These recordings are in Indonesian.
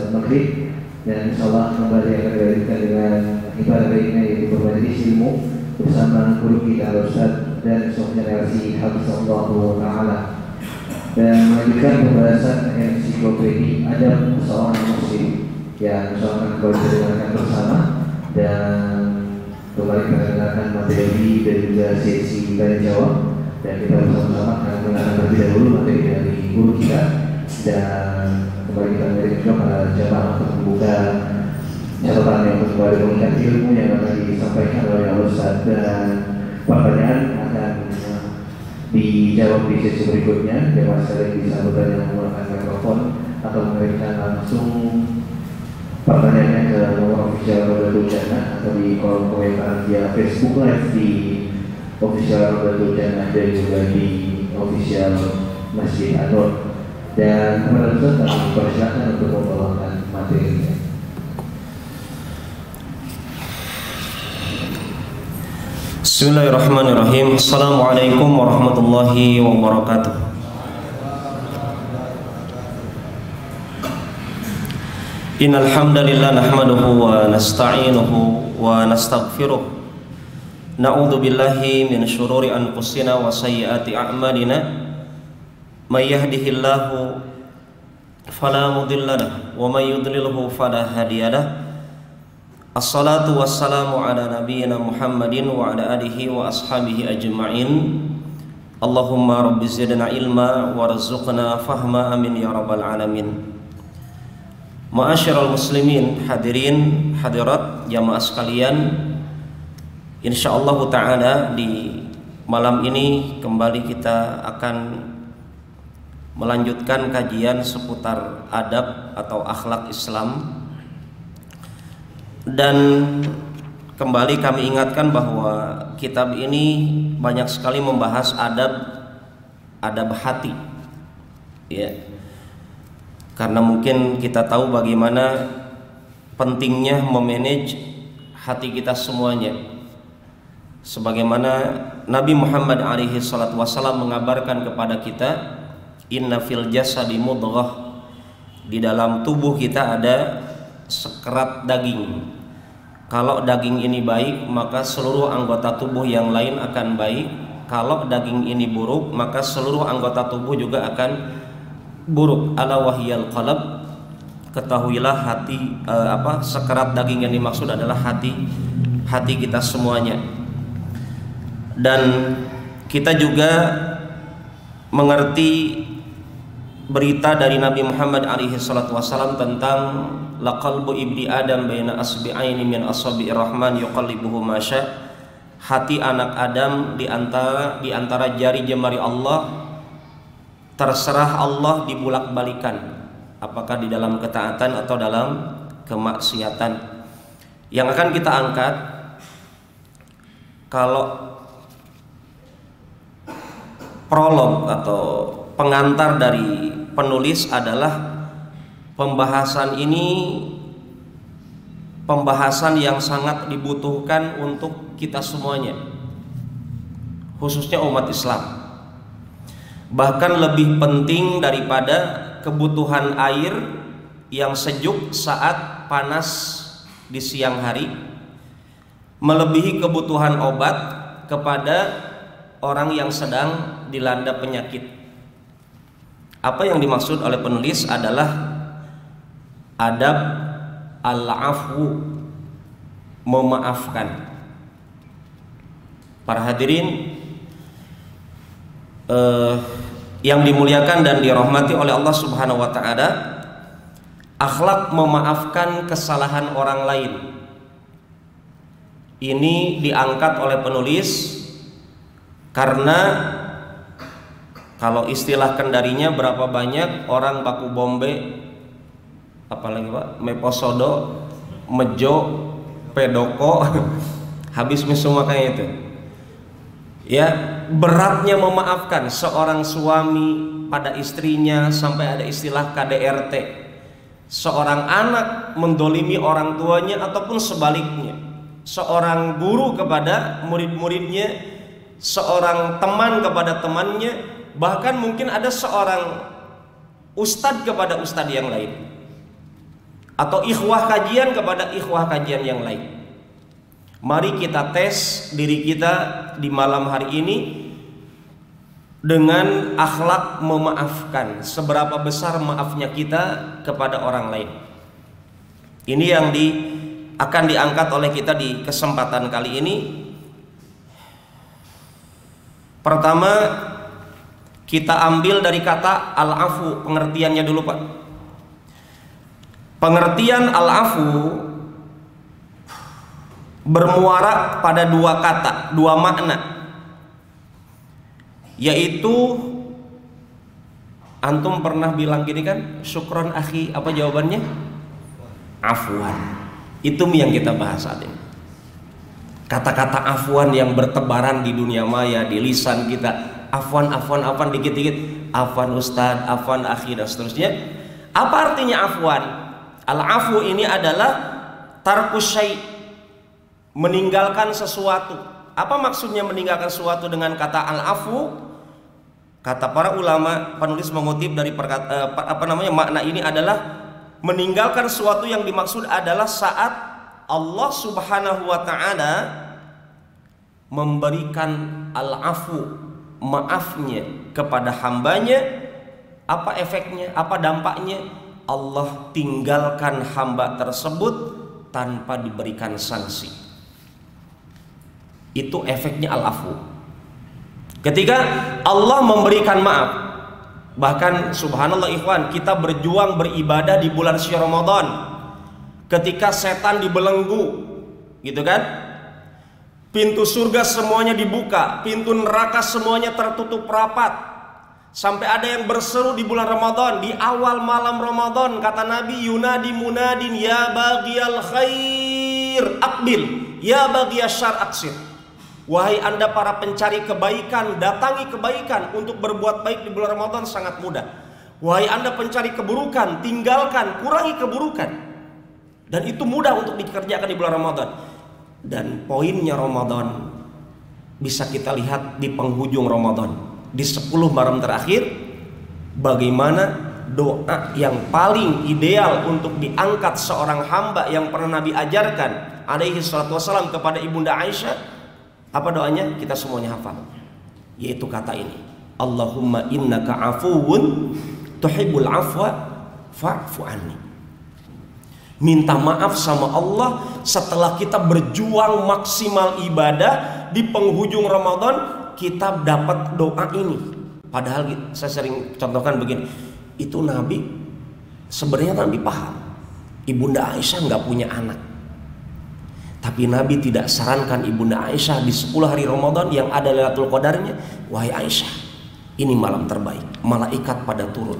salat maghrib, dan insyaallah kembali akan dilanjutkan dengan ibadah lainnya yaitu bermajelis ilmu bersama guru kita Ustaz dan seluruh generasi Hafizahullah Ta'ala, dan melanjutkan pembahasan ensiklopedi adab seorang muslim yang insyaallah akan didengarkan bersama, dan kembali kita dengarkan materi dan juga sesi tanya jawab, dan kita bersama-sama akan mendengarkan terlebih dahulu materi dari guru kita, dan kembali kita mengajak juga para jamaah untuk membuka catatan yang kembali mengingat ilmu yang akan disampaikan oleh Ustaz, dan pertanyaan akan dijawab di sesi berikutnya. Jamaah sekalian bisa bertanya menggunakan mikrofon atau mengirimkan langsung pertanyaannya ke nomor official Rodatul Jannah atau di kolom komentar via Facebook Live di official Rodatul Jannah dan juga di official Masjid An-Nur. Dan kepada Ustaz kami persilakan untuk membawakan materinya. Bismillahirrahmanirrahim. Assalamualaikum warahmatullahi wabarakatuh. Innal hamdalillah nahmaduhu wa nasta'inuhu wa nastaghfiruh. Na'udzu billahi min syururi anfusina wa sayyiati a'malina. May yahdihillahu fala mudilla lahu wa may yudlilhu fala hadiya lahu. Assalatu wassalamu ala nabiyyina Muhammadin wa ala alihi wa ashabihi ajma'in. Allahumma rabbi zidna ilma warzuqna fahma, amin ya rabbal alamin. Ma'asyiral muslimin, hadirin hadirat jamaah sekalian, insyaallah ta'ala di malam ini kembali kita akan melanjutkan kajian seputar adab atau akhlak Islam. Dan kembali kami ingatkan bahwa kitab ini banyak sekali membahas adab hati, ya. Karena mungkin kita tahu bagaimana pentingnya memanage hati kita semuanya. Sebagaimana Nabi Muhammad alaihi salatu wasallam mengabarkan kepada kita, inna fil jasadi mudghah, di dalam tubuh kita ada sekerat daging. Kalau daging ini baik, maka seluruh anggota tubuh yang lain akan baik. Kalau daging ini buruk, maka seluruh anggota tubuh juga akan buruk. Ala wahyal qalb, ketahuilah hati, sekerat daging yang dimaksud adalah hati kita semuanya. Dan kita juga mengerti berita dari Nabi Muhammad alaihi salatu wasallam tentang laqalbu ibni adam baina asbi'aini min asabi'ir rahman yuqallibuhu masya. Hati anak Adam di antara jari jemari Allah, terserah Allah dibulak-balikan, apakah di dalam ketaatan atau dalam kemaksiatan. Yang akan kita angkat, kalau prolog atau pengantar dari penulis adalah pembahasan yang sangat dibutuhkan untuk kita semuanya, khususnya umat Islam. Bahkan lebih penting daripada kebutuhan air yang sejuk saat panas di siang hari, melebihi kebutuhan obat kepada orang yang sedang dilanda penyakit. Apa yang dimaksud oleh penulis adalah adab al-afwu, memaafkan. Para hadirin yang dimuliakan dan dirahmati oleh Allah Subhanahu wa taala, akhlak memaafkan kesalahan orang lain ini diangkat oleh penulis karena kalau istilah Kendarinya, berapa banyak orang baku bombe, apalagi Pak, meposodo, mejo, pedoko, habis semua kayak itu. Ya, beratnya memaafkan seorang suami pada istrinya, sampai ada istilah KDRT. Seorang anak mendolimi orang tuanya ataupun sebaliknya. Seorang guru kepada murid-muridnya, seorang teman kepada temannya, bahkan mungkin ada seorang ustadz kepada ustadz yang lain. atau ikhwah kajian kepada ikhwah kajian yang lain. Mari kita tes diri kita di malam hari ini dengan akhlak memaafkan. Seberapa besar maafnya kita kepada orang lain. Ini yang akan diangkat oleh kita di kesempatan kali ini. Pertama, kita ambil dari kata al-afu, pengertiannya dulu Pak. Pengertian al-afu bermuara pada dua kata, dua makna, yaitu antum pernah bilang gini kan, syukron akhi, apa jawabannya? Afwan. Itu yang kita bahas saat ini. Kata-kata afwan yang bertebaran di dunia maya, di lisan kita, afwan, afwan, afwan, dikit-dikit, afwan ustad, afwan akhi, dan seterusnya. Apa artinya afwan? Al-afu ini adalah tarkus syai', meninggalkan sesuatu. Apa maksudnya meninggalkan sesuatu dengan kata al-afu? Kata para ulama, penulis mengutip dari makna ini adalah meninggalkan sesuatu yang dimaksud adalah saat Allah Subhanahu wa ta'ala memberikan al-afu, maafnya kepada hambanya. Apa efeknya? Apa dampaknya? Allah tinggalkan hamba tersebut tanpa diberikan sanksi. Itu efeknya al-afu. Ketika Allah memberikan maaf, bahkan subhanallah ikhwan, kita berjuang beribadah di bulan suci Ramadan, ketika setan dibelenggu, gitu kan? Pintu surga semuanya dibuka, pintu neraka semuanya tertutup rapat. Sampai ada yang berseru di bulan Ramadan, di awal malam Ramadan, kata Nabi, yunadi munadin ya baghiyal khair aqbil, ya baghiyas syarr aqsir. Wahai anda para pencari kebaikan, datangi kebaikan. Untuk berbuat baik di bulan Ramadan sangat mudah. Wahai anda pencari keburukan, tinggalkan, kurangi keburukan. Dan itu mudah untuk dikerjakan di bulan Ramadan. Dan poinnya Ramadan bisa kita lihat di penghujung Ramadan, di 10 malam terakhir, bagaimana doa yang paling ideal untuk diangkat seorang hamba yang pernah Nabi ajarkan alaihi salatu wassalam kepada Ibunda Aisyah. Apa doanya? Kita semuanya hafal, yaitu kata ini, Allahumma innaka afuwun tuhibbul afwa fa'fu anni. Minta maaf sama Allah setelah kita berjuang maksimal ibadah di penghujung Ramadan, kita dapat doa ini. Padahal saya sering contohkan begini, itu Nabi sebenarnya Nabi paham Ibunda Aisyah nggak punya anak, tapi Nabi tidak sarankan Ibunda Aisyah di 10 hari Ramadan yang ada Lailatul Qadarnya, wahai Aisyah, ini malam terbaik, malaikat pada turun,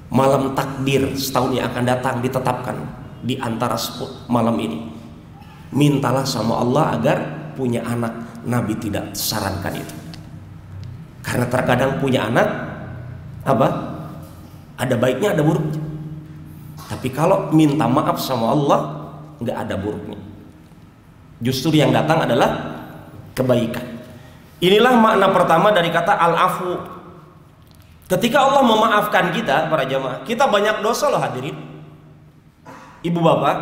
malam takdir setahun yang akan datang ditetapkan di antara malam ini. Mintalah sama Allah agar punya anak. Nabi tidak sarankan itu, karena terkadang punya anak apa? Ada baiknya, ada buruknya. Tapi kalau minta maaf sama Allah, nggak ada buruknya. Justru yang datang adalah kebaikan. Inilah makna pertama dari kata al-afu. Ketika Allah memaafkan kita, para jamaah, kita banyak dosa loh hadirin. Ibu bapak,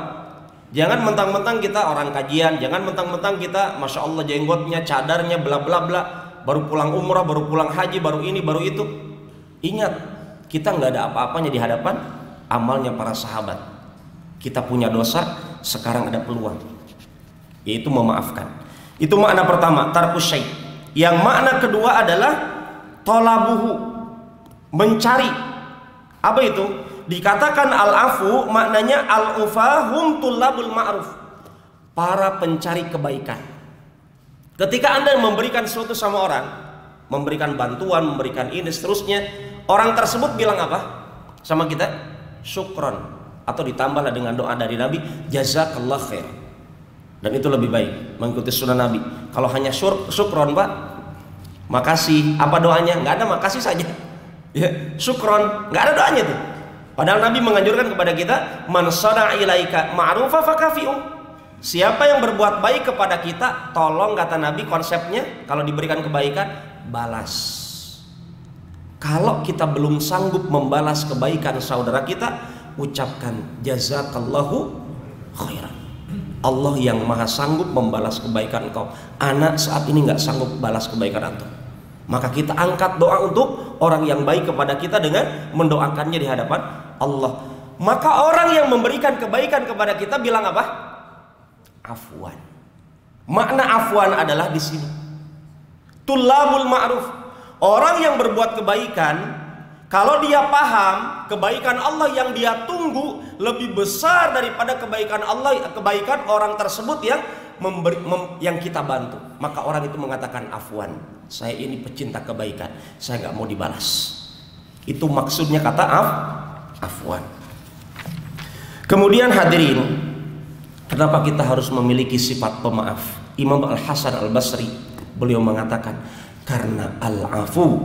jangan mentang-mentang kita orang kajian, jangan mentang-mentang kita masya Allah jenggotnya, cadarnya, bla bla bla, baru pulang umrah, baru pulang haji, baru ini, baru itu. Ingat, kita nggak ada apa-apanya di hadapan amalnya para sahabat. Kita punya dosa, sekarang ada peluang, yaitu memaafkan. Itu makna pertama, tarkus syai'. Yang makna kedua adalah tolabuhu, mencari. Apa itu? Dikatakan al-afu, maknanya al-ufahum tullabul ma'ruf, para pencari kebaikan. Ketika anda memberikan sesuatu sama orang, memberikan bantuan, memberikan ini seterusnya, orang tersebut bilang apa sama kita? Syukron, atau ditambahlah dengan doa dari Nabi, jazakallah khair. Dan itu lebih baik mengikuti sunnah Nabi. Kalau hanya syukron pak, makasih, apa doanya? Nggak ada, makasih saja ya, syukron, nggak ada doanya tuh. Padahal Nabi menganjurkan kepada kita, man sana'a ilaika ma'rufa fakafi'u. Siapa yang berbuat baik kepada kita, tolong, kata Nabi, konsepnya kalau diberikan kebaikan, balas. Kalau kita belum sanggup membalas kebaikan saudara kita, ucapkan jazakallahu khairan. Allah yang maha sanggup membalas kebaikan engkau. Anak saat ini nggak sanggup balas kebaikan antum. Maka kita angkat doa untuk orang yang baik kepada kita dengan mendoakannya di hadapan Allah. Maka orang yang memberikan kebaikan kepada kita bilang apa? Afwan. Makna afwan adalah di sini. Tulabul ma'ruf. Orang yang berbuat kebaikan, kalau dia paham kebaikan Allah yang dia tunggu lebih besar daripada kebaikan Allah, kebaikan orang tersebut yang yang kita bantu, maka orang itu mengatakan afwan. Saya ini pecinta kebaikan, saya nggak mau dibalas. Itu maksudnya kata afwan. Kemudian hadirin, kenapa kita harus memiliki sifat pemaaf? Imam Al-Hasan Al-Basri beliau mengatakan karena al-afu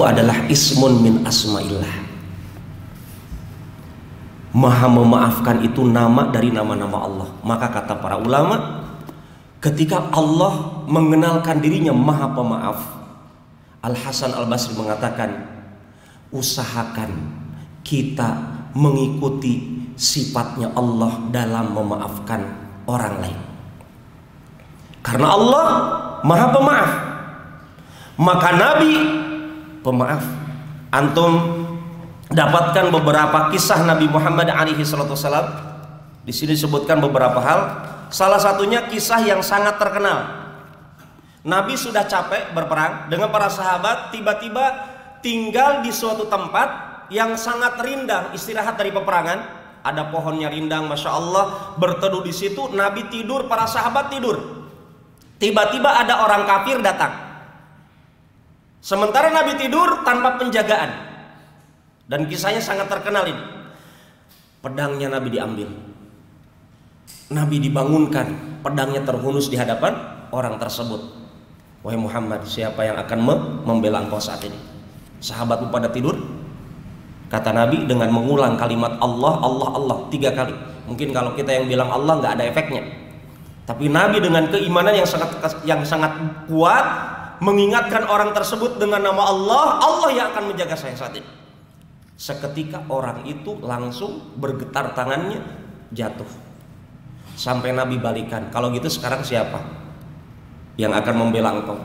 adalah ismun min asma'illah. Maha memaafkan itu nama dari nama-nama Allah. Maka kata para ulama, ketika Allah mengenalkan dirinya Maha Pemaaf, Al-Hasan Al-Basri mengatakan, usahakan kita mengikuti sifatnya Allah dalam memaafkan orang lain. Karena Allah Maha Pemaaf, maka Nabi pemaaf. Antum dapatkan beberapa kisah Nabi Muhammad alaihi salatu wasallam. Di sini disebutkan beberapa hal. Salah satunya kisah yang sangat terkenal. Nabi sudah capek berperang dengan para sahabat, tiba-tiba tinggal di suatu tempat yang sangat rindang, istirahat dari peperangan. Ada pohonnya rindang, masya Allah, berteduh di situ. Nabi tidur, para sahabat tidur. Tiba-tiba ada orang kafir datang. Sementara Nabi tidur tanpa penjagaan. Dan kisahnya sangat terkenal ini. Pedangnya Nabi diambil. Nabi dibangunkan, pedangnya terhunus di hadapan orang tersebut. Wahai Muhammad, siapa yang akan membela engkau saat ini? Sahabatmu pada tidur. Kata Nabi dengan mengulang kalimat Allah, Allah, Allah 3 kali. Mungkin kalau kita yang bilang Allah nggak ada efeknya. Tapi Nabi dengan keimanan yang sangat kuat mengingatkan orang tersebut dengan nama Allah, Allah yang akan menjaga saya saat ini. Seketika orang itu langsung bergetar tangannya, jatuh. Sampai Nabi balikan, kalau gitu sekarang siapa yang akan membela engkau?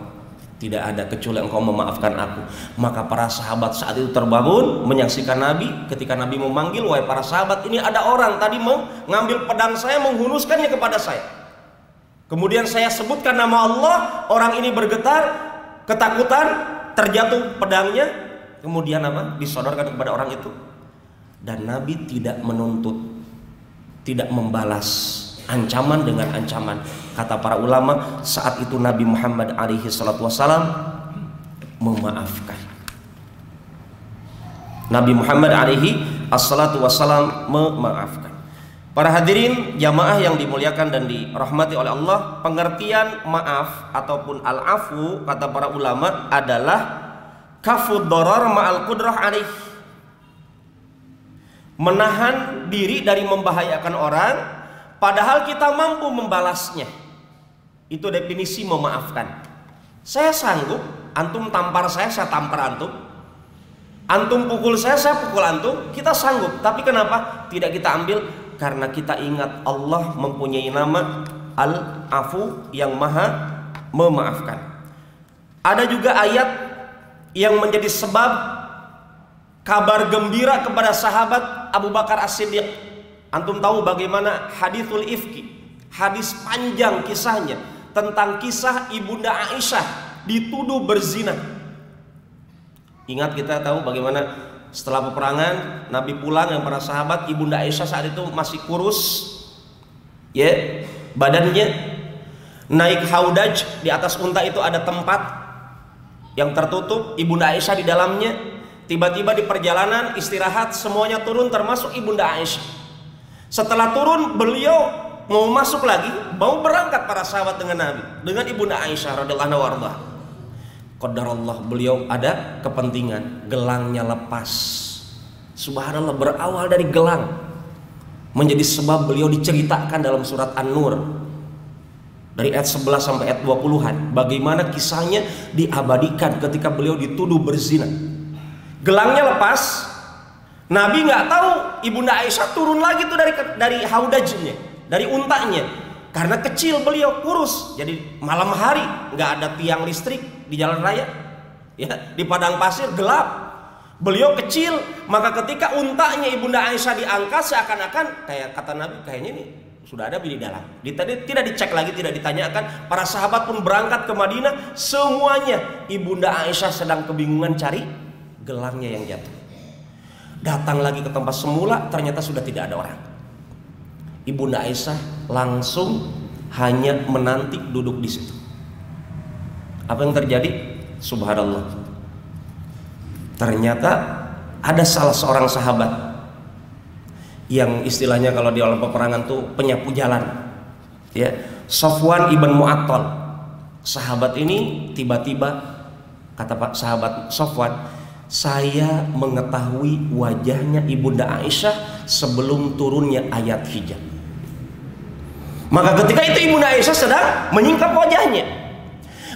Tidak ada kecuali engkau memaafkan aku. Maka para sahabat saat itu terbangun menyaksikan Nabi. Ketika Nabi memanggil, wahai para sahabat, ini ada orang tadi mengambil pedang saya, menghunuskannya kepada saya. Kemudian saya sebutkan nama Allah, orang ini bergetar, ketakutan, terjatuh pedangnya, kemudian apa? Disodorkan kepada orang itu. Dan Nabi tidak menuntut, tidak membalas ancaman dengan ancaman. Kata para ulama, saat itu Nabi Muhammad alaihi salatu wasalam memaafkan. Nabi Muhammad alaihi assalatu wassalam memaafkan. Para hadirin jamaah yang dimuliakan dan dirahmati oleh Allah, pengertian maaf ataupun al-afu kata para ulama adalah kafud darar ma'al qudrah alaih. Menahan diri dari membahayakan orang padahal kita mampu membalasnya. Itu definisi memaafkan. Saya sanggup, antum tampar saya tampar antum. Antum pukul saya pukul antum, kita sanggup. Tapi kenapa tidak kita ambil? Karena kita ingat Allah mempunyai nama Al-Afu yang maha memaafkan. Ada juga ayat yang menjadi sebab kabar gembira kepada sahabat Abu Bakar As-Siddiq. Antum tahu bagaimana hadithul ifki, hadis panjang kisahnya tentang kisah Ibunda Aisyah dituduh berzina. Ingat, kita tahu bagaimana setelah peperangan Nabi pulang dengan para sahabat, Ibunda Aisyah saat itu masih kurus, ya, badannya. Naik haudaj, di atas unta itu ada tempat yang tertutup, Ibunda Aisyah di dalamnya. Tiba-tiba di perjalanan istirahat semuanya turun termasuk Ibunda Aisyah. Setelah turun beliau mau masuk lagi, mau berangkat para sahabat dengan Nabi, dengan Ibunda Aisyah radhiyallahu anha. Qadarullah, beliau ada kepentingan, gelangnya lepas. Subhanallah, berawal dari gelang menjadi sebab beliau diceritakan dalam surat An-Nur. Dari ayat 11 sampai ayat 20-an, bagaimana kisahnya diabadikan ketika beliau dituduh berzina. Gelangnya lepas, Nabi nggak tahu Ibunda Aisyah turun lagi tuh dari haudajnya, dari untanya, karena kecil beliau kurus. Jadi malam hari nggak ada tiang listrik di jalan raya, ya, di padang pasir gelap. Beliau kecil, maka ketika untanya Ibunda Aisyah diangkat, seakan-akan kayak kata Nabi, kayaknya ini sudah ada di dalam. Tidak dicek lagi, tidak ditanyakan. Para sahabat pun berangkat ke Madinah. Semuanya Ibunda Aisyah sedang kebingungan cari gelangnya yang jatuh. Datang lagi ke tempat semula, ternyata sudah tidak ada orang. Ibunda Aisyah langsung hanya menanti duduk di situ. Apa yang terjadi? Subhanallah. Ternyata ada salah seorang sahabat yang istilahnya kalau di dalam peperangan tuh penyapu jalan, ya, Sofwan ibn Mu'attal. Sahabat ini tiba-tiba kata Pak sahabat Sofwan, saya mengetahui wajahnya Ibunda Aisyah sebelum turunnya ayat hijab. Maka ketika itu Ibunda Aisyah sedang menyingkap wajahnya.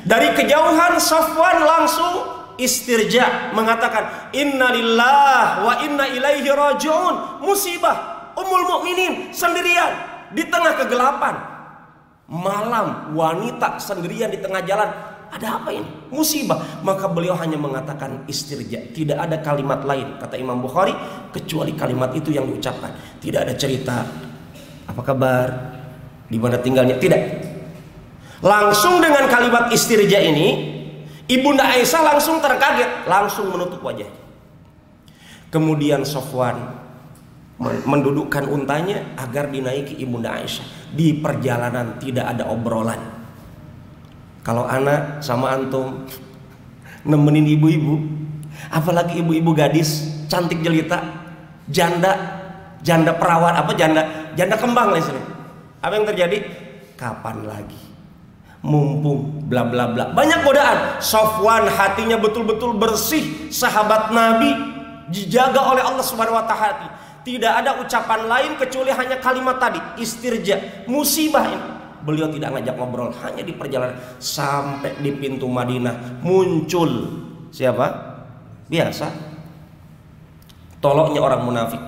Dari kejauhan Sofwan langsung istirja, mengatakan inna lillah wa inna ilaihi raji'un. Musibah, Ummul Mukminin sendirian di tengah kegelapan malam, wanita sendirian di tengah jalan. Ada apa ini? Musibah. Maka beliau hanya mengatakan istirja. Tidak ada kalimat lain, kata Imam Bukhari, kecuali kalimat itu yang diucapkan. Tidak ada cerita apa kabar, di mana tinggalnya, tidak. Langsung dengan kalimat istirja ini Ibunda Aisyah langsung terkaget, langsung menutup wajah. Kemudian Sofwan mendudukkan untanya agar dinaiki Ibunda Aisyah. Di perjalanan tidak ada obrolan. Kalau anak sama antum nemenin ibu-ibu, apalagi ibu-ibu gadis cantik jelita, janda perawan, janda kembang lah istilahnya. Apa yang terjadi? Kapan lagi? Mumpung bla bla bla. Banyak godaan. Sofwan hatinya betul-betul bersih, sahabat Nabi, dijaga oleh Allah Subhanahu wa taala. Tidak ada ucapan lain kecuali hanya kalimat tadi, istirja. Musibah ini. Beliau tidak ngajak ngobrol, hanya di perjalanan sampai di pintu Madinah muncul siapa? Biasa. Toloknya orang munafik.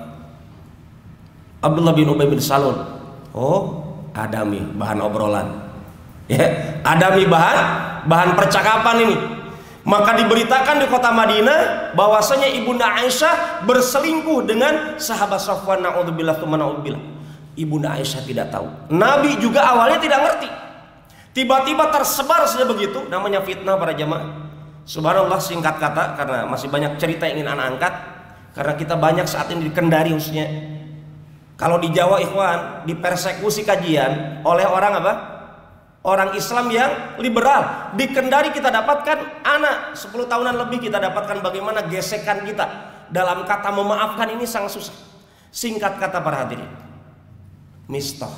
Abdullah bin Ubay bin Salul. Oh, adami bahan obrolan. Ya, adami bahan percakapan ini. Maka diberitakan di kota Madinah bahwasanya Ibunda Aisyah berselingkuh dengan sahabat Sofwan, naudzubillah tsumma naudzubillah. Ibunda Aisyah tidak tahu. Nabi juga awalnya tidak ngerti. Tiba-tiba tersebar saja begitu, namanya fitnah para jamaah. Subhanallah, singkat kata karena masih banyak cerita yang ingin anak angkat. Karena kita banyak saat ini di Kendari khususnya. Kalau di Jawa ikhwan dipersekusi kajian oleh orang apa? Orang Islam yang liberal. Di Kendari kita dapatkan anak 10 tahunan lebih, kita dapatkan bagaimana gesekan kita dalam kata memaafkan ini sangat susah. Singkat kata para hadirin, Mistah,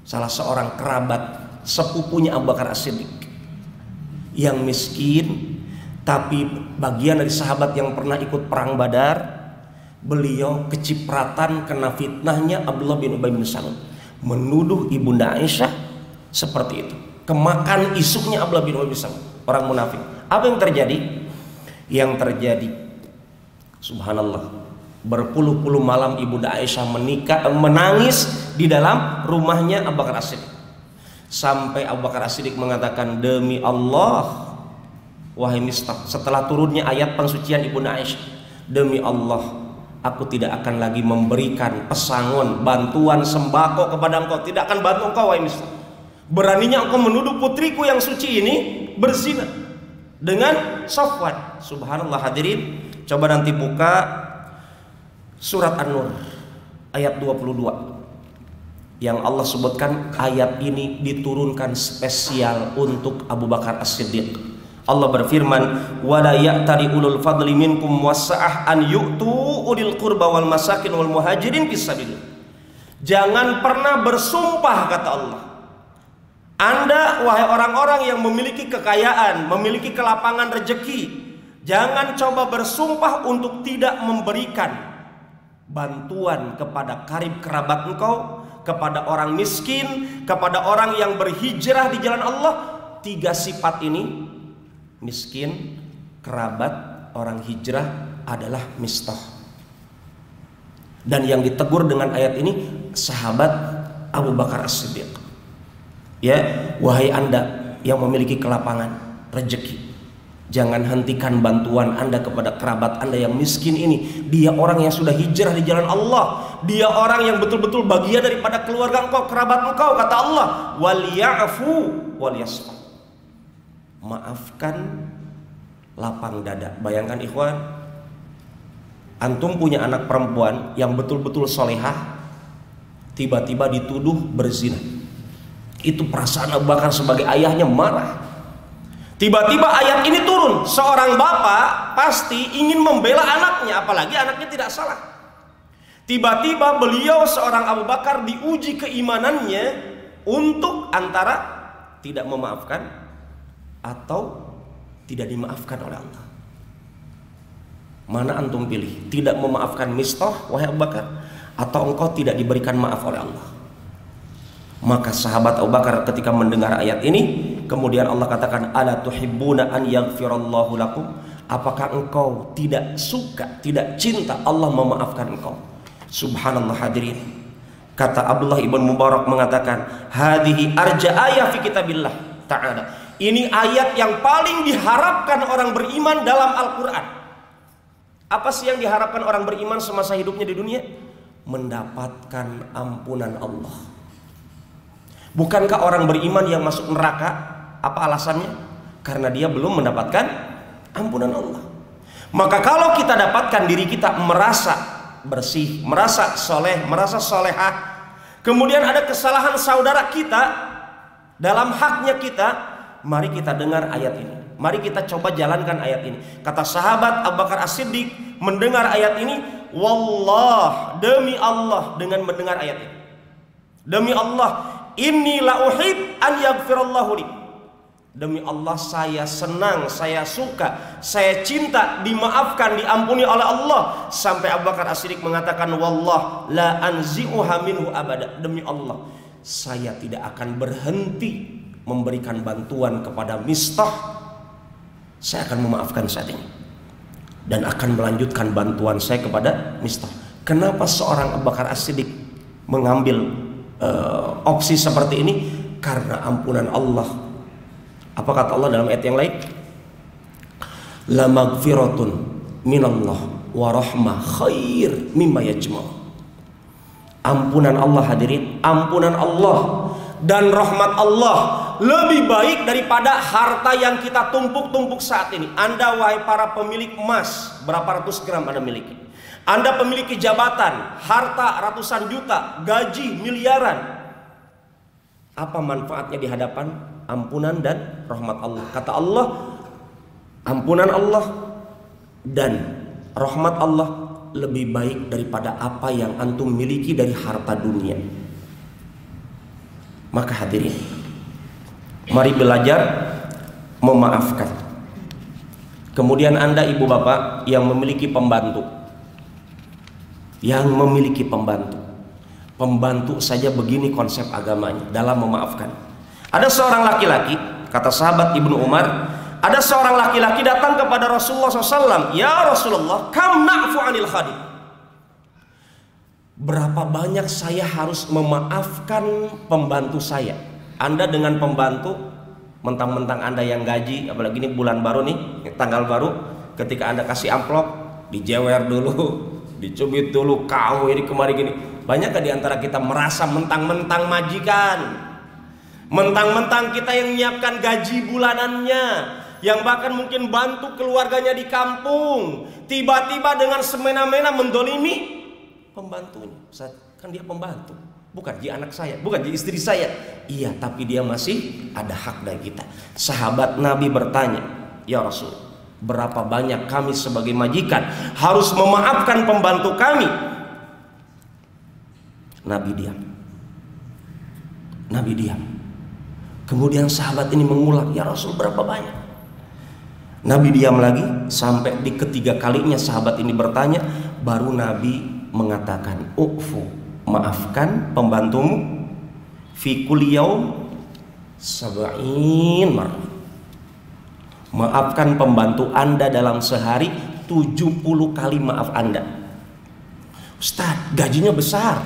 salah seorang kerabat sepupunya Abu Bakar As-Siddiq yang miskin, tapi bagian dari sahabat yang pernah ikut perang Badar. Beliau kecipratan kena fitnahnya Abdullah bin Ubay bin Salul, menuduh Ibunda Aisyah seperti itu. Kemakan isuknya Abdullah bin Ubay bin Salul, orang munafik. Apa yang terjadi? Yang terjadi, subhanallah, berpuluh-puluh malam Ibunda Aisyah menangis di dalam rumahnya Abu Bakar As-Siddiq. Sampai Abu Bakar As-Siddiq mengatakan, demi Allah, wahai Mistah, setelah turunnya ayat pensucian Ibunda Aisyah, demi Allah, aku tidak akan lagi memberikan pesangon, bantuan sembako kepada engkau. Tidak akan bantu engkau, wahai Mistah. Beraninya engkau menuduh putriku yang suci ini berzina dengan Sofwan. Subhanallah hadirin, coba nanti buka surat An-Nur ayat 22 yang Allah sebutkan ayat ini diturunkan spesial untuk Abu Bakar As-Siddiq. Allah berfirman, wala ya'tari ulul fadli minkum wasa'ah an yu'tu ulil qurba wal masakin wal muhajirin fisabilillah. Jangan pernah bersumpah, kata Allah, Anda wahai orang-orang yang memiliki kekayaan, memiliki kelapangan rezeki, jangan coba bersumpah untuk tidak memberikan bantuan kepada karib kerabat engkau, kepada orang miskin, kepada orang yang berhijrah di jalan Allah. 3 sifat ini, miskin, kerabat, orang hijrah, adalah Mistah. Dan yang ditegur dengan ayat ini sahabat Abu Bakar As-Siddiq. Ya, wahai Anda yang memiliki kelapangan rezeki, jangan hentikan bantuan Anda kepada kerabat Anda yang miskin ini. Dia orang yang sudah hijrah di jalan Allah. Dia orang yang betul-betul bagian daripada keluarga engkau, kerabat engkau, kata Allah. Walyafu walyasfa. Maafkan, lapang dada. Bayangkan ikhwan, antum punya anak perempuan yang betul-betul solehah, tiba-tiba dituduh berzina. Itu perasaan Abu Bakar sebagai ayahnya marah. Tiba-tiba ayat ini turun. Seorang bapak pasti ingin membela anaknya, apalagi anaknya tidak salah. Tiba-tiba beliau seorang Abu Bakar diuji keimanannya untuk antara tidak memaafkan atau tidak dimaafkan oleh Allah. Mana antum pilih? Tidak memaafkan Mistah, wahai Abu Bakar, atau engkau tidak diberikan maaf oleh Allah? Maka sahabat Abu Bakar ketika mendengar ayat ini, kemudian Allah katakan, ala tuhibbuna an yaghfirallahu lakum? Apakah engkau tidak suka, tidak cinta Allah memaafkan engkau? Subhanallah hadirin. Kata Abdullah ibn Mubarak mengatakan, hadhihi arja ayat fi kitabillah ta'ala. Ini ayat yang paling diharapkan orang beriman dalam Al-Quran. Apa sih yang diharapkan orang beriman semasa hidupnya di dunia? Mendapatkan ampunan Allah. Bukankah orang beriman yang masuk neraka, apa alasannya? Karena dia belum mendapatkan ampunan Allah. Maka kalau kita dapatkan diri kita merasa bersih, merasa soleh, merasa solehah, kemudian ada kesalahan saudara kita dalam haknya kita, mari kita dengar ayat ini. Mari kita coba jalankan ayat ini. Kata sahabat Abu Bakar As-Siddiq mendengar ayat ini, wallah, demi Allah, dengan mendengar ayat ini, demi Allah, inni la uhib an yaghfirallahu li. Demi Allah, saya senang, saya suka, saya cinta dimaafkan, diampuni oleh Allah. Sampai Abu Bakar As-Siddiq mengatakan, wallah la anzi'uha minhu abada. Demi Allah, saya tidak akan berhenti memberikan bantuan kepada Mistah. Saya akan memaafkan saat ini dan akan melanjutkan bantuan saya kepada Mistah. Kenapa seorang Abu Bakar As-Siddiq mengambil opsi seperti ini? Karena ampunan Allah. Apa kata Allah dalam ayat yang lain? La maghfiratun minallah wa rahmah khair mimma yajma'. Ampunan Allah hadirin, ampunan Allah dan rahmat Allah lebih baik daripada harta yang kita tumpuk-tumpuk saat ini. Anda wahai para pemilik emas, berapa ratus gram Anda miliki? Anda memiliki jabatan, harta ratusan juta, gaji miliaran. Apa manfaatnya di hadapan ampunan dan rahmat Allah? Kata Allah, ampunan Allah dan rahmat Allah lebih baik daripada apa yang antum miliki dari harta dunia. Maka hadirin, mari belajar memaafkan. Kemudian Anda ibu bapak yang memiliki pembantu, pembantu saja begini konsep agamanya dalam memaafkan. Ada seorang laki-laki, kata sahabat Ibnu Umar, ada seorang laki-laki datang kepada Rasulullah SAW, ya Rasulullah, kam na'fu anil khadim. Berapa banyak saya harus memaafkan pembantu saya? Anda dengan pembantu, mentang-mentang Anda yang gaji, apalagi ini bulan baru nih, tanggal baru, ketika Anda kasih amplop, dijewer dulu, dicubit dulu, kamu ini kemarin gini. Banyakkah di antara kita merasa mentang-mentang majikan, mentang-mentang kita yang menyiapkan gaji bulanannya, yang bahkan mungkin bantu keluarganya di kampung, tiba-tiba dengan semena-mena mendolimi pembantunya. Kan dia pembantu, bukan dia anak saya, bukan dia istri saya. Iya, tapi dia masih ada hak dari kita. Sahabat Nabi bertanya, ya Rasul, berapa banyak kami sebagai majikan harus memaafkan pembantu kami? Nabi diam. Nabi diam. Kemudian sahabat ini mengulang, ya Rasul, berapa banyak? Nabi diam lagi sampai di ketiga kalinya sahabat ini bertanya, baru Nabi mengatakan, ufu, maafkan pembantumu fi kulli yaum 70 marrah. Maafkan pembantu Anda dalam sehari 70 kali maaf Anda. Ustaz, gajinya besar.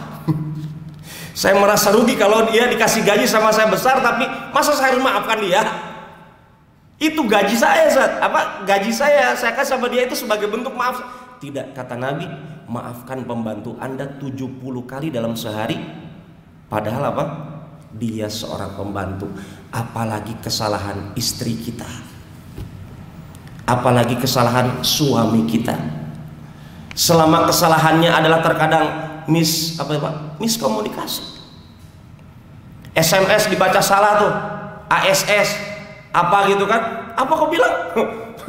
Saya merasa rugi kalau dia dikasih gaji sama saya besar, tapi masa saya harus maafkan dia? Itu gaji saya, Ustaz. Gaji saya kasih sama dia itu sebagai bentuk maaf. Tidak, kata Nabi, maafkan pembantu Anda 70 kali dalam sehari. Padahal dia seorang pembantu. Apalagi kesalahan istri kita, apalagi kesalahan suami kita. Selama kesalahannya adalah terkadang miskomunikasi. SMS dibaca salah tuh, ASS apa gitu kan? Apa kau bilang?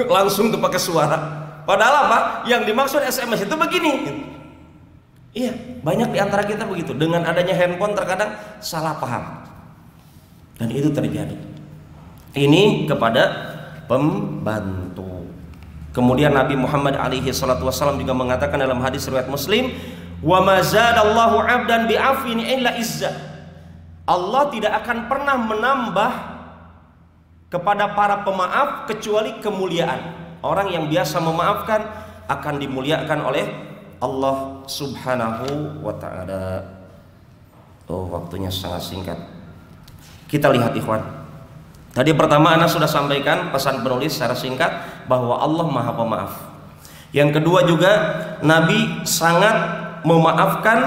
Langsung tuh pakai suara. Padahal yang dimaksud SMS itu begini. Iya, banyak di antara kita begitu. Dengan adanya handphone terkadang salah paham. Dan itu terjadi. Ini kepada pembantu. Kemudian Nabi Muhammad alaihi salatu wasallam juga mengatakan dalam hadis riwayat Muslim, "Wa ma zadallahu 'abdan bi'afwin illa izza." Allah tidak akan pernah menambah kepada para pemaaf kecuali kemuliaan. Orang yang biasa memaafkan akan dimuliakan oleh Allah Subhanahu wa ta'ala. Oh, waktunya sangat singkat. Kita lihat ikhwan. Tadi pertama Ana sudah sampaikan pesan penulis secara singkat bahwa Allah Maha Pemaaf. Yang kedua juga Nabi sangat memaafkan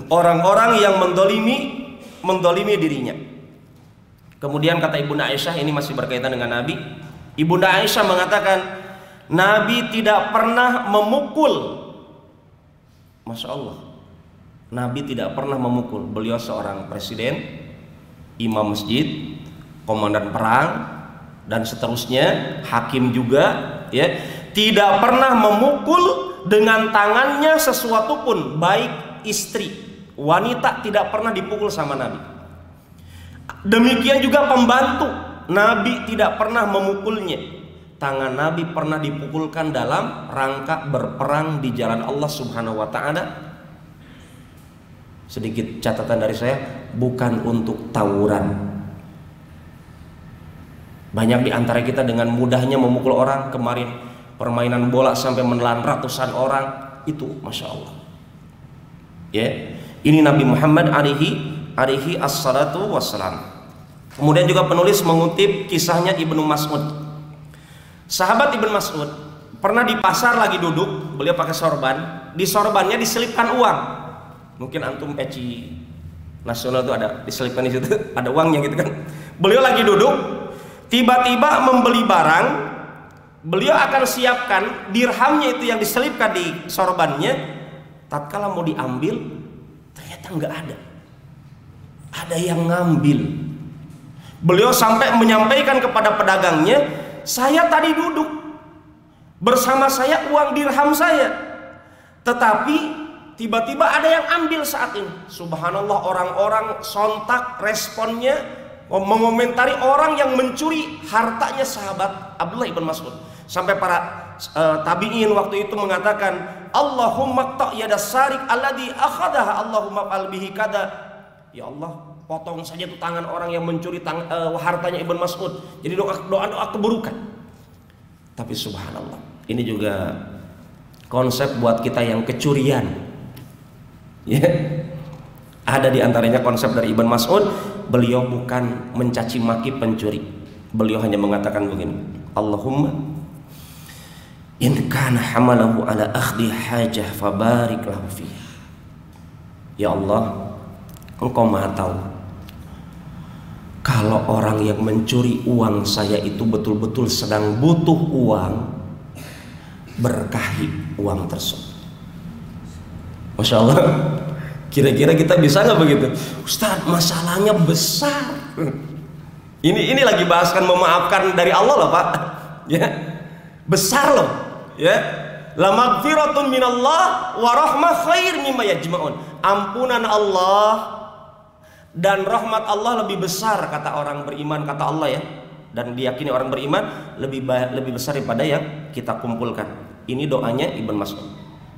orang-orang yang mendolimi dirinya. Kemudian kata Ibunda Aisyah, ini masih berkaitan dengan Nabi. Ibunda Aisyah mengatakan Nabi tidak pernah memukul. Masya Allah, Nabi tidak pernah memukul. Beliau seorang presiden, imam masjid, komandan perang, dan seterusnya, hakim juga, ya, tidak pernah memukul dengan tangannya sesuatu pun, baik istri, wanita tidak pernah dipukul sama Nabi. Demikian juga pembantu, Nabi tidak pernah memukulnya. Tangan Nabi pernah dipukulkan dalam rangka berperang di jalan Allah Subhanahu wa ta'ala. Sedikit catatan dari saya, bukan untuk tawuran. Banyak di antara kita dengan mudahnya memukul orang. Kemarin permainan bola sampai menelan ratusan orang, itu Masya Allah. Ya, ini Nabi Muhammad alaihi assalatu wassalam. Kemudian juga penulis mengutip kisahnya Ibnu Mas'ud. Sahabat Ibnu Mas'ud pernah di pasar lagi duduk, beliau pakai sorban, di sorbannya diselipkan uang. Mungkin antum peci nasional itu ada diselipkan di situ, ada uangnya gitu kan. Beliau lagi duduk, tiba-tiba membeli barang, beliau akan siapkan dirhamnya itu yang diselipkan di sorbannya. Tatkala mau diambil, ternyata nggak ada. Ada yang ngambil. Beliau sampai menyampaikan kepada pedagangnya, saya tadi duduk, bersama saya uang dirham saya, tetapi tiba-tiba ada yang ambil saat ini. Subhanallah, orang-orang sontak responnya mengomentari orang yang mencuri hartanya sahabat Abdullah ibn Mas'ud. Sampai para tabi'in waktu itu mengatakan, Allahumma qta' yadas sarik alladhi akhadaha Allahumma fa'al bihi kada. Ya Allah, potong saja tuh tangan orang yang mencuri hartanya Ibn Mas'ud. Jadi doa keburukan. Tapi subhanallah, ini juga konsep buat kita yang kecurian. Ya, ada di antaranya konsep dari Ibn Mas'ud. Beliau bukan mencaci maki pencuri. Beliau hanya mengatakan begini, Allahumma in kana hamalahu ala akhdi hajah fabarik lahu fiha. Ya Allah, Engkau Maha tahu, kalau orang yang mencuri uang saya itu betul-betul sedang butuh uang, berkahi uang tersebut. Masya Allah. Kira-kira kita bisa nggak begitu? Ustaz, masalahnya besar. Ini lagi bahaskan memaafkan dari Allah loh Pak. Ya, besar loh. Ya, la maghfiratun minallah wa rahmah khair mimma yajma'un. Ampunan Allah dan rahmat Allah lebih besar, kata orang beriman, kata Allah ya, dan diyakini orang beriman lebih besar daripada yang kita kumpulkan. Ini doanya Ibn Mas'ud.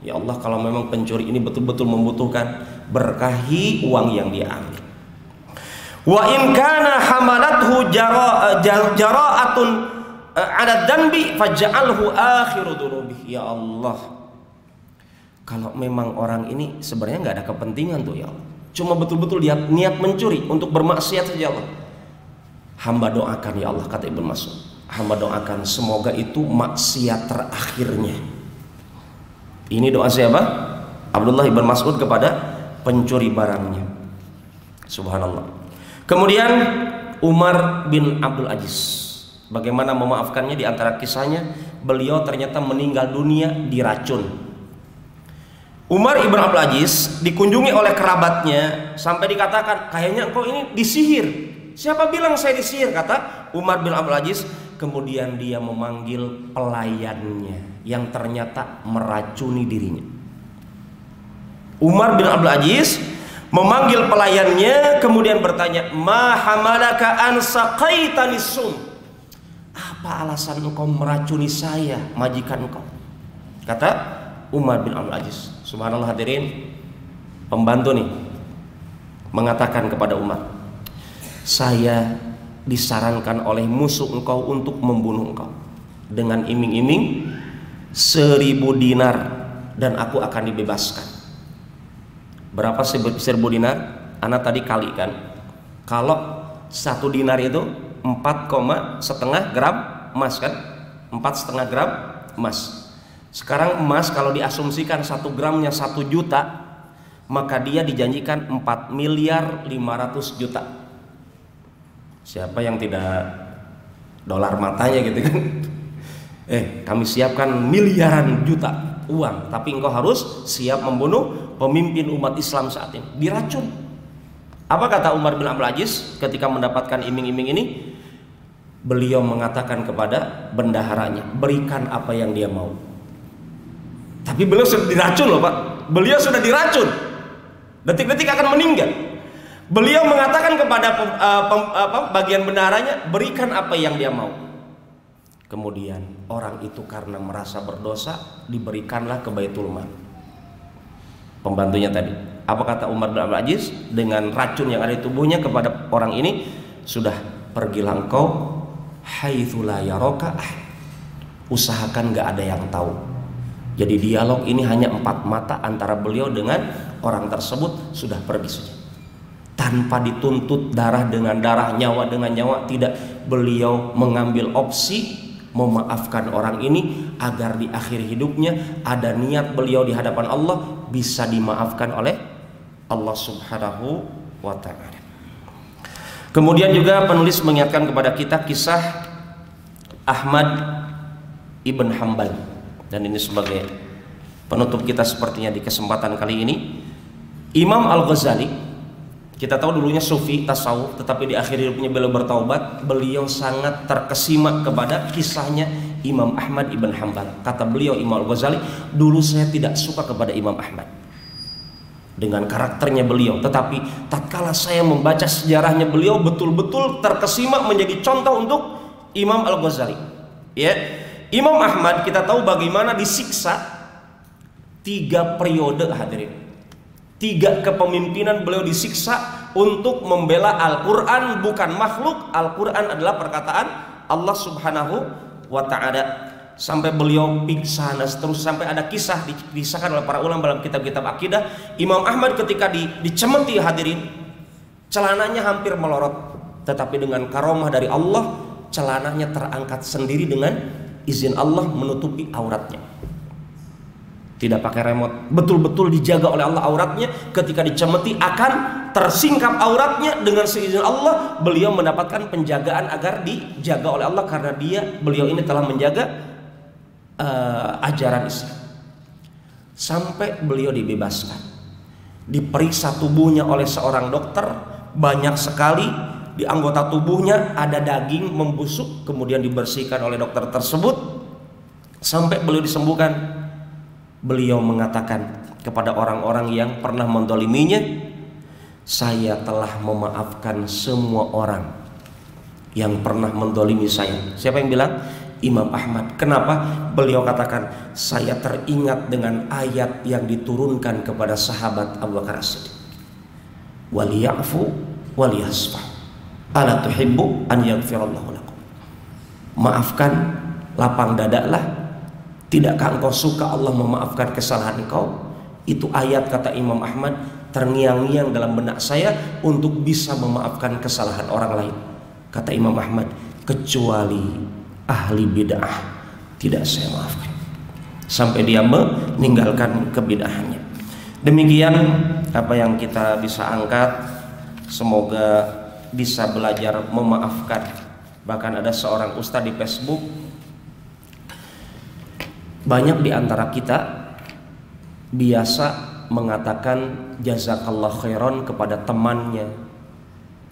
Ya Allah, kalau memang pencuri ini betul-betul membutuhkan, berkahi uang yang dia ambil. Wa in kana hamalathu jara'atun ala dzanbi faj'alhu akhiru dzunubi. Ya Allah, kalau memang orang ini sebenarnya nggak ada kepentingan tuh ya Allah, cuma betul-betul dia niat mencuri untuk bermaksiat saja Allah, hamba doakan ya Allah, kata Ibnu Mas'ud, hamba doakan semoga itu maksiat terakhirnya. Ini doa siapa? Abdullah ibn Mas'ud kepada pencuri barangnya. Subhanallah. Kemudian Umar bin Abdul Aziz, bagaimana memaafkannya? Di antara kisahnya, beliau ternyata meninggal dunia diracun. Umar ibn Abdul Aziz dikunjungi oleh kerabatnya sampai dikatakan, kayaknya engkau ini disihir. Siapa bilang saya disihir? Kata Umar bin Abdul Aziz. Kemudian dia memanggil pelayannya yang ternyata meracuni dirinya. Umar bin Abdul Aziz memanggil pelayannya, kemudian bertanya, ma hamalaka an saqaitani sum? Apa alasan engkau meracuni saya, majikan engkau? Kata Umar bin Abdul Aziz. Subhanallah hadirin, pembantu nih mengatakan kepada Umar, saya disarankan oleh musuh engkau untuk membunuh engkau dengan iming-iming 1000 dinar dan aku akan dibebaskan. Berapa 1000 dinar? Ana tadi kalikan. Kalau 1 dinar itu 4,5 gram emas kan? 4,5 gram emas. Sekarang emas kalau diasumsikan 1 gramnya 1 juta, maka dia dijanjikan 4 miliar 500 juta. Siapa yang tidak dolar matanya gitu kan? Kami siapkan miliaran juta uang, tapi engkau harus siap membunuh pemimpin umat Islam saat ini. Diracun. Apa kata Umar bin Abdul Aziz ketika mendapatkan iming-iming ini? Beliau mengatakan kepada bendaharanya, berikan apa yang dia mau. Tapi beliau sudah diracun loh Pak. Beliau sudah diracun. Detik-detik akan meninggal. Beliau mengatakan kepada bagian bendaharanya, berikan apa yang dia mau. Kemudian orang itu karena merasa berdosa, diberikanlah ke Baitul Mal. Pembantunya tadi. Apa kata Umar bin Abdul Aziz? Dengan racun yang ada di tubuhnya kepada orang ini, sudah, pergilah engkau haitsu la yaraka, usahakan gak ada yang tahu. Jadi dialog ini hanya 4 mata antara beliau dengan orang tersebut, sudah pergi saja. Tanpa dituntut darah dengan darah, nyawa dengan nyawa, tidak. Beliau mengambil opsi memaafkan orang ini agar di akhir hidupnya ada niat beliau di hadapan Allah bisa dimaafkan oleh Allah Subhanahu wa ta'ala. Kemudian juga penulis mengingatkan kepada kita kisah Ahmad ibn Hanbal, dan ini sebagai penutup kita sepertinya di kesempatan kali ini. Imam Al-Ghazali, kita tahu dulunya sufi tasawuf, tetapi di akhir hidupnya beliau bertaubat. Beliau sangat terkesima kepada kisahnya Imam Ahmad ibn Hanbal. Kata beliau, Imam Al-Ghazali, dulu saya tidak suka kepada Imam Ahmad dengan karakternya beliau, tetapi tatkala saya membaca sejarahnya beliau, betul-betul terkesima menjadi contoh untuk Imam Al-Ghazali. Ya, Imam Ahmad kita tahu bagaimana disiksa 3 periode hadirin. 3 kepemimpinan beliau disiksa untuk membela Al-Quran, bukan makhluk. Al-Quran adalah perkataan Allah Subhanahu wa ta'ala. Sampai beliau pingsan, terus sampai ada kisah dikisahkan oleh para ulama dalam kitab-kitab akidah. Imam Ahmad ketika dicemeti hadirin, celananya hampir melorot, tetapi dengan karomah dari Allah, celananya terangkat sendiri dengan izin Allah menutupi auratnya. Tidak pakai remote, betul-betul dijaga oleh Allah auratnya. Ketika dicemeti akan tersingkap auratnya, dengan seizin Allah beliau mendapatkan penjagaan agar dijaga oleh Allah, karena beliau ini telah menjaga ajaran Islam. Sampai beliau dibebaskan, diperiksa tubuhnya oleh seorang dokter, banyak sekali di anggota tubuhnya ada daging membusuk, kemudian dibersihkan oleh dokter tersebut sampai beliau disembuhkan. Beliau mengatakan kepada orang-orang yang pernah mendoliminya, saya telah memaafkan semua orang yang pernah mendolimi saya. Siapa yang bilang? Imam Ahmad. Kenapa? Beliau katakan, saya teringat dengan ayat yang diturunkan kepada sahabat Abu Bakar As-Siddiq. Waliyafu waliyasfah. Ala tuhibbu an yaghfirallahu lakum. Maafkan, lapang dadalah. Tidakkah engkau suka Allah memaafkan kesalahan engkau? Itu ayat, kata Imam Ahmad, terngiang-ngiang dalam benak saya untuk bisa memaafkan kesalahan orang lain. Kata Imam Ahmad, kecuali ahli bid'ah tidak saya maafkan. Sampai dia meninggalkan kebid'ahannya. Demikian apa yang kita bisa angkat. Semoga bisa belajar memaafkan. Bahkan ada seorang ustadz di Facebook, banyak di antara kita biasa mengatakan jazakallah khairan kepada temannya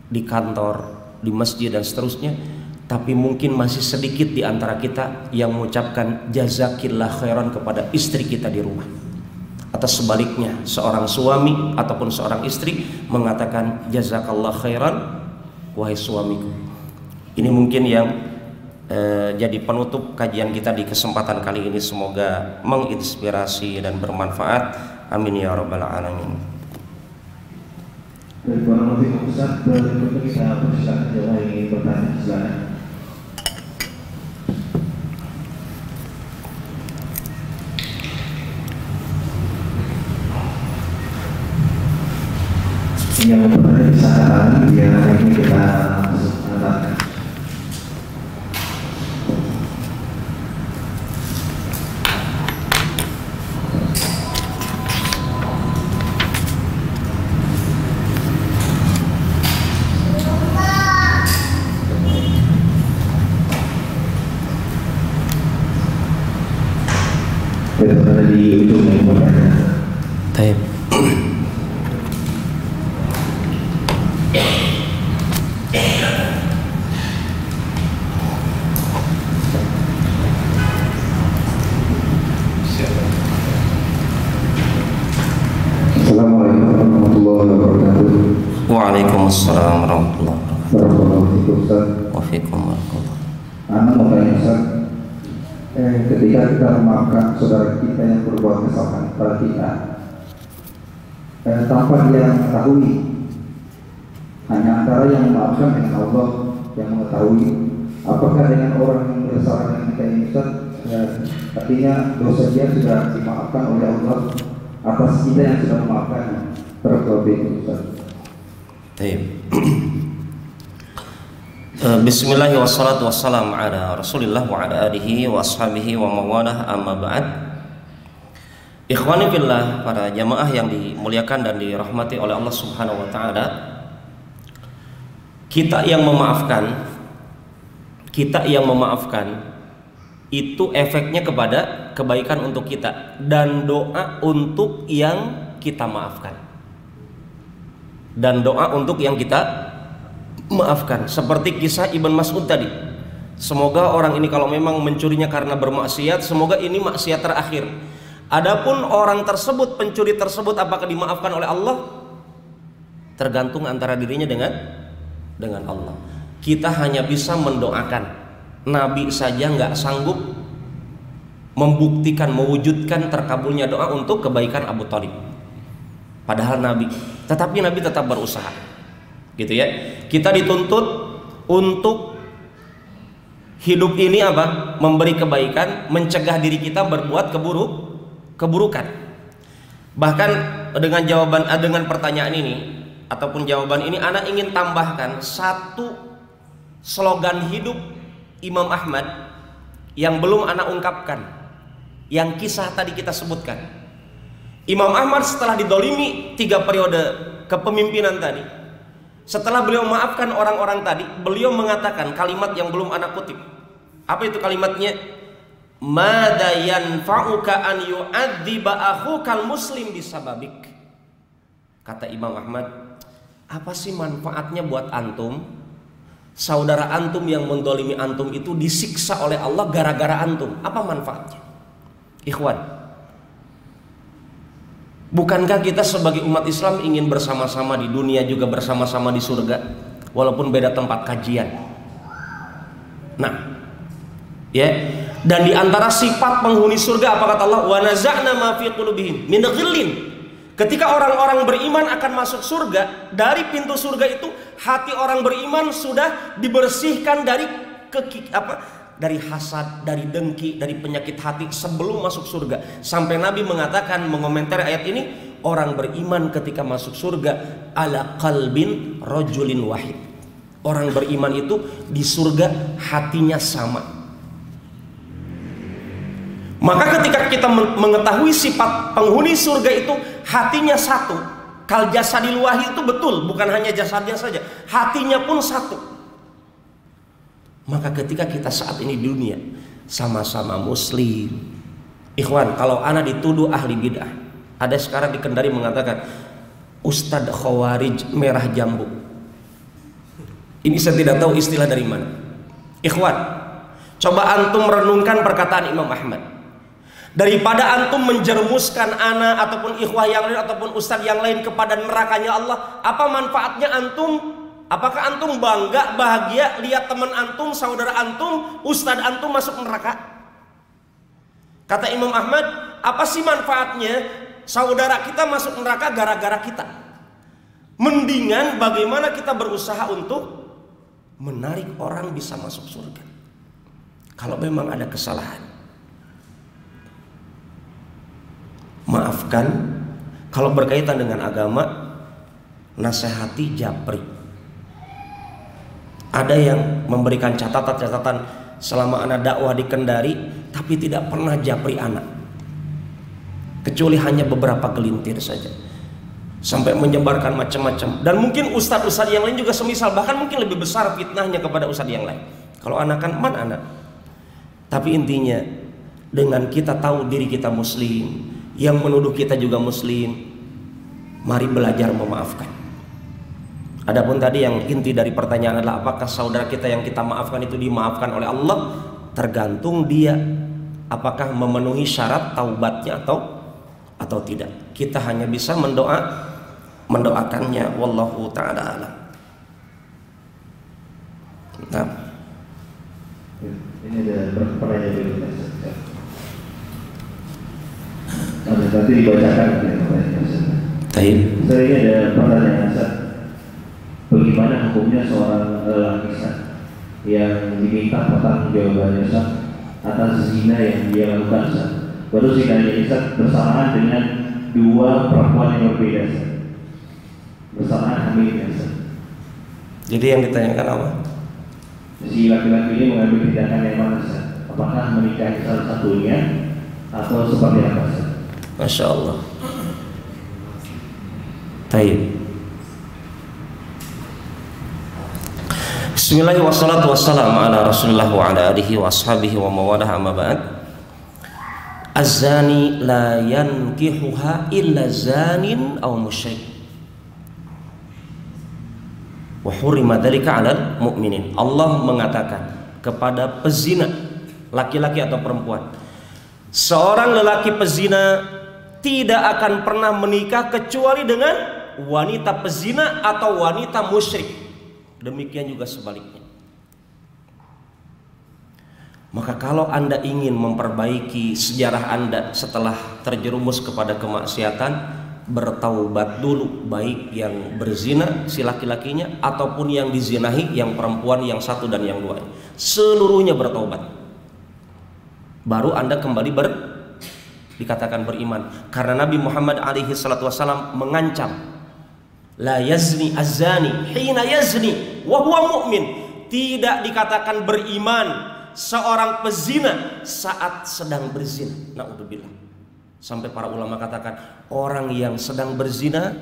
di kantor, di masjid dan seterusnya, tapi mungkin masih sedikit di antara kita yang mengucapkan jazakillah khairan kepada istri kita di rumah. Atau sebaliknya, seorang suami ataupun seorang istri mengatakan jazakallah khairan wahai suamiku. Ini mungkin yang jadi penutup kajian kita di kesempatan kali ini. Semoga menginspirasi dan bermanfaat. Amin ya rabbal alamin. Berikutnya kita persilakan jawab ini pertanyaan silakan. Yang bertanya disarankan biar ini kita angkat. Ada di ujung yang bertanya. Baik. Assalamualaikum warahmatullahi wabarakatuh. Waalaikumsalam warahmatullahi wabarakatuh. Waalaikumsalam. Anak mau tanya Ustaz, ketika kita memaafkan saudara kita yang berbuat kesalahan pada kita, tanpa dia mengetahui, hanya antara yang memaafkan dengan Allah yang mengetahui. Apakah dengan orang yang bersalah dengan kita ini Ustaz, artinya dosa dia sudah dimaafkan oleh Allah atas kita yang sudah memaafkannya? Terlebih Ustaz. Bismillahirrahmanirrahim. Wassalatu wassalamu ala Rasulillah wa ala alihi wa ashabihi wa mawalah, amma ba'd. Ikhwani fillah, para jamaah yang dimuliakan dan dirahmati oleh Allah Subhanahu wa taala. Kita yang memaafkan itu efeknya kepada kebaikan untuk kita dan doa untuk yang kita maafkan. Dan doa untuk yang kita maafkan, seperti kisah Ibn Mas'ud tadi. Semoga orang ini kalau memang mencurinya karena bermaksiat, semoga ini maksiat terakhir. Adapun orang tersebut, pencuri tersebut, apakah dimaafkan oleh Allah? Tergantung antara dirinya dengan Allah. Kita hanya bisa mendoakan. Nabi saja nggak sanggup membuktikan, mewujudkan terkabulnya doa untuk kebaikan Abu Thalib. Padahal Nabi, tetapi Nabi tetap berusaha. Gitu ya. Kita dituntut untuk hidup ini apa? Memberi kebaikan, mencegah diri kita berbuat keburukan. Bahkan dengan pertanyaan ini ataupun jawaban ini, ana ingin tambahkan satu slogan hidup Imam Ahmad yang belum ana ungkapkan, yang kisah tadi kita sebutkan. Imam Ahmad setelah didolimi 3 periode kepemimpinan tadi, setelah beliau maafkan orang-orang tadi, beliau mengatakan kalimat yang belum anak kutip. Apa itu kalimatnya? Mada yanfa'uka an yu'adziba akhukal muslim bisababik. Kata Imam Ahmad, apa sih manfaatnya buat antum? Saudara antum yang mendolimi antum itu disiksa oleh Allah gara-gara antum. Apa manfaatnya? Ikhwan, bukankah kita sebagai umat Islam ingin bersama-sama di dunia juga bersama-sama di surga, walaupun beda tempat kajian? Nah, Ya. Dan di antara sifat penghuni surga apa kata Allah? Wa naza'na ma fi qulubihim min ghillin. Ketika orang-orang beriman akan masuk surga, dari pintu surga itu hati orang beriman sudah dibersihkan dari dari hasad, dari dengki, dari penyakit hati sebelum masuk surga. Sampai Nabi mengatakan, mengomentari ayat ini, orang beriman ketika masuk surga ala qalbin rajulin wahid. Orang beriman itu di surga hatinya sama. Maka ketika kita mengetahui sifat penghuni surga itu hatinya satu, kal jasadil wahid itu betul, bukan hanya jasadnya saja, hatinya pun satu. Maka ketika kita saat ini di dunia sama-sama muslim, ikhwan, kalau ana dituduh ahli bid'ah, ada sekarang di Kendari mengatakan Ustadz Khawarij merah jambu. Ini saya tidak tahu istilah dari mana. Ikhwan, coba antum renungkan perkataan Imam Ahmad. Daripada antum menjermuskan ana ataupun ikhwah yang lain ataupun ustadz yang lain kepada nerakanya Allah, apa manfaatnya antum? Apakah antum bangga, bahagia lihat teman antum, saudara antum, ustadz antum masuk neraka? Kata Imam Ahmad, apa sih manfaatnya saudara kita masuk neraka gara-gara kita? Mendingan bagaimana kita berusaha untuk menarik orang bisa masuk surga. Kalau memang ada kesalahan, maafkan. Kalau berkaitan dengan agama, nasihati, japri. Ada yang memberikan catatan-catatan selama anak dakwah di Kendari, tapi tidak pernah japri anak, kecuali hanya beberapa gelintir saja, sampai menyebarkan macam-macam. Dan mungkin ustadz-ustadz yang lain juga semisal, bahkan mungkin lebih besar fitnahnya kepada ustadz yang lain. Kalau anak kan anak. Tapi intinya, dengan kita tahu diri kita muslim, yang menuduh kita juga muslim, mari belajar memaafkan. Adapun tadi yang inti dari pertanyaan adalah apakah saudara kita yang kita maafkan itu dimaafkan oleh Allah? Tergantung dia apakah memenuhi syarat taubatnya atau tidak. Kita hanya bisa mendoakannya. Wallahu ta'ala alam. Nah, ini ada pertanyaan dulu. Nanti dibacakan pertanyaan. Taib. Saya ini ada pertanyaan Ustaz. Bagaimana hukumnya seorang lelaki yang diminta pertanggungjawabannya atas zina yang dia lakukan? Baru zinanya bersamaan dengan dua perempuan yang berbeda, bersamaan hamilnya. Jadi yang ditanyakan apa? Si laki-laki ini mengambil tindakan yang mana? Apakah menikahi salah satunya atau seperti apa? Masya Allah. Taib. Bismillahirrahmanirrahim. Wassalamu ala Rasulillah wa ala alihi wa ashabihi wa mawalah, amma ba'd. Az-zani la yankihuha illa zanin aw musyrik. Wa hurrima dzalika 'alal mu'minin. Allah mengatakan kepada pezina, laki-laki atau perempuan, seorang lelaki pezina tidak akan pernah menikah kecuali dengan wanita pezina atau wanita musyrik. Demikian juga sebaliknya. Maka kalau Anda ingin memperbaiki sejarah Anda setelah terjerumus kepada kemaksiatan, bertaubat dulu, baik yang berzina si laki-lakinya ataupun yang dizinahi yang perempuan yang satu dan yang dua. Seluruhnya bertaubat. Baru Anda kembali dikatakan beriman. Karena Nabi Muhammad alaihi salatu wasallam mengancam, la yazni az-zani hina yazni wa huwa mu'min. Tidak dikatakan beriman seorang pezina saat sedang berzina. Na'udzubillah. Sampai para ulama katakan orang yang sedang berzina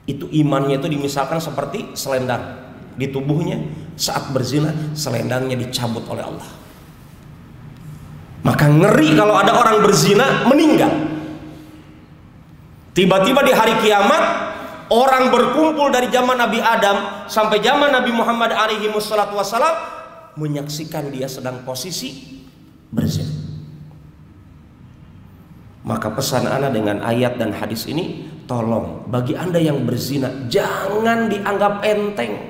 itu imannya itu dimisalkan seperti selendang di tubuhnya. Saat berzina selendangnya dicabut oleh Allah. Maka ngeri kalau ada orang berzina meninggal. Tiba-tiba di hari kiamat orang berkumpul dari zaman Nabi Adam sampai zaman Nabi Muhammad alaihi wassalatu wassalam menyaksikan dia sedang posisi berzina. Maka pesan ana dengan ayat dan hadis ini, tolong bagi Anda yang berzina jangan dianggap enteng.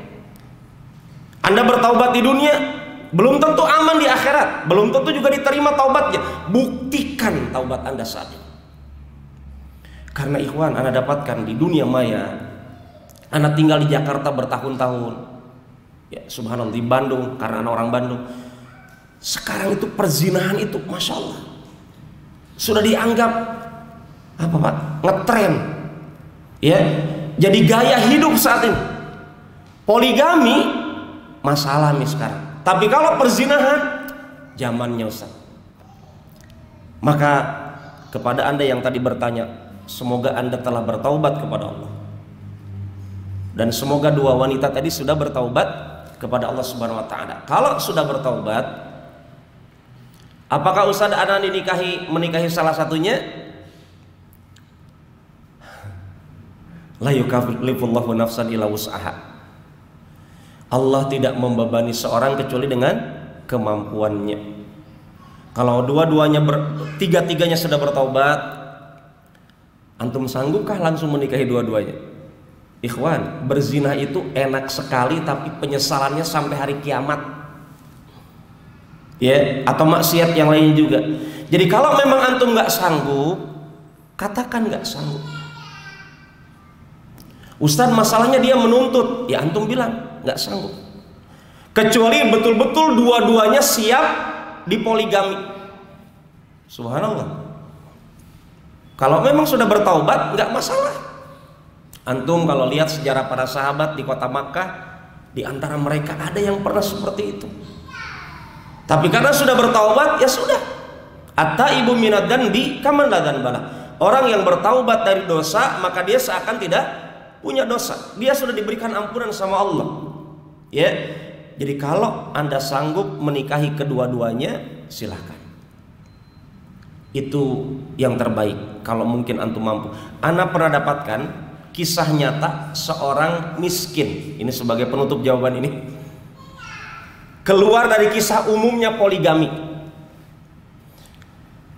Anda bertaubat di dunia, belum tentu aman di akhirat, belum tentu juga diterima taubatnya. Buktikan taubat Anda saat ini. Karena ikhwan, Anda dapatkan di dunia maya, Anda tinggal di Jakarta bertahun-tahun, ya subhanallah, di Bandung karena Anda orang Bandung. Sekarang itu perzinahan itu, masya Allah, sudah dianggap apa Pak? Ngetren, ya, jadi gaya hidup saat ini. Poligami masalah nih sekarang. Tapi kalau perzinahan, zamannya Ustaz. Maka kepada Anda yang tadi bertanya, semoga Anda telah bertaubat kepada Allah. Dan semoga dua wanita tadi sudah bertaubat kepada Allah Subhanahu wa taala. Kalau sudah bertaubat, apakah Ustaz Anda menikahi salah satunya? La yukallifullahu nafsan illa wus'aha. Allah tidak membebani seorang kecuali dengan kemampuannya. Kalau tiga-tiganya sudah bertaubat, antum sanggupkah langsung menikahi dua-duanya? Ikhwan, berzina itu enak sekali, tapi penyesalannya sampai hari kiamat. Ya, atau maksiat yang lain juga. Jadi kalau memang antum nggak sanggup, katakan nggak sanggup. Ustaz, masalahnya dia menuntut, ya antum bilang nggak sanggup. Kecuali betul-betul dua-duanya siap dipoligami. Subhanallah. Kalau memang sudah bertaubat, nggak masalah. Antum kalau lihat sejarah para sahabat di kota Makkah, di antara mereka ada yang pernah seperti itu. Tapi karena sudah bertaubat, ya sudah. At-taibu minad dzanbi kaman la dzanbala. Orang yang bertaubat dari dosa, maka dia seakan tidak punya dosa. Dia sudah diberikan ampunan sama Allah. Ya. Jadi kalau Anda sanggup menikahi kedua-duanya, silahkan. Itu yang terbaik kalau mungkin antum mampu. Ana pernah dapatkan kisah nyata seorang miskin. Ini sebagai penutup jawaban ini. Keluar dari kisah umumnya poligami.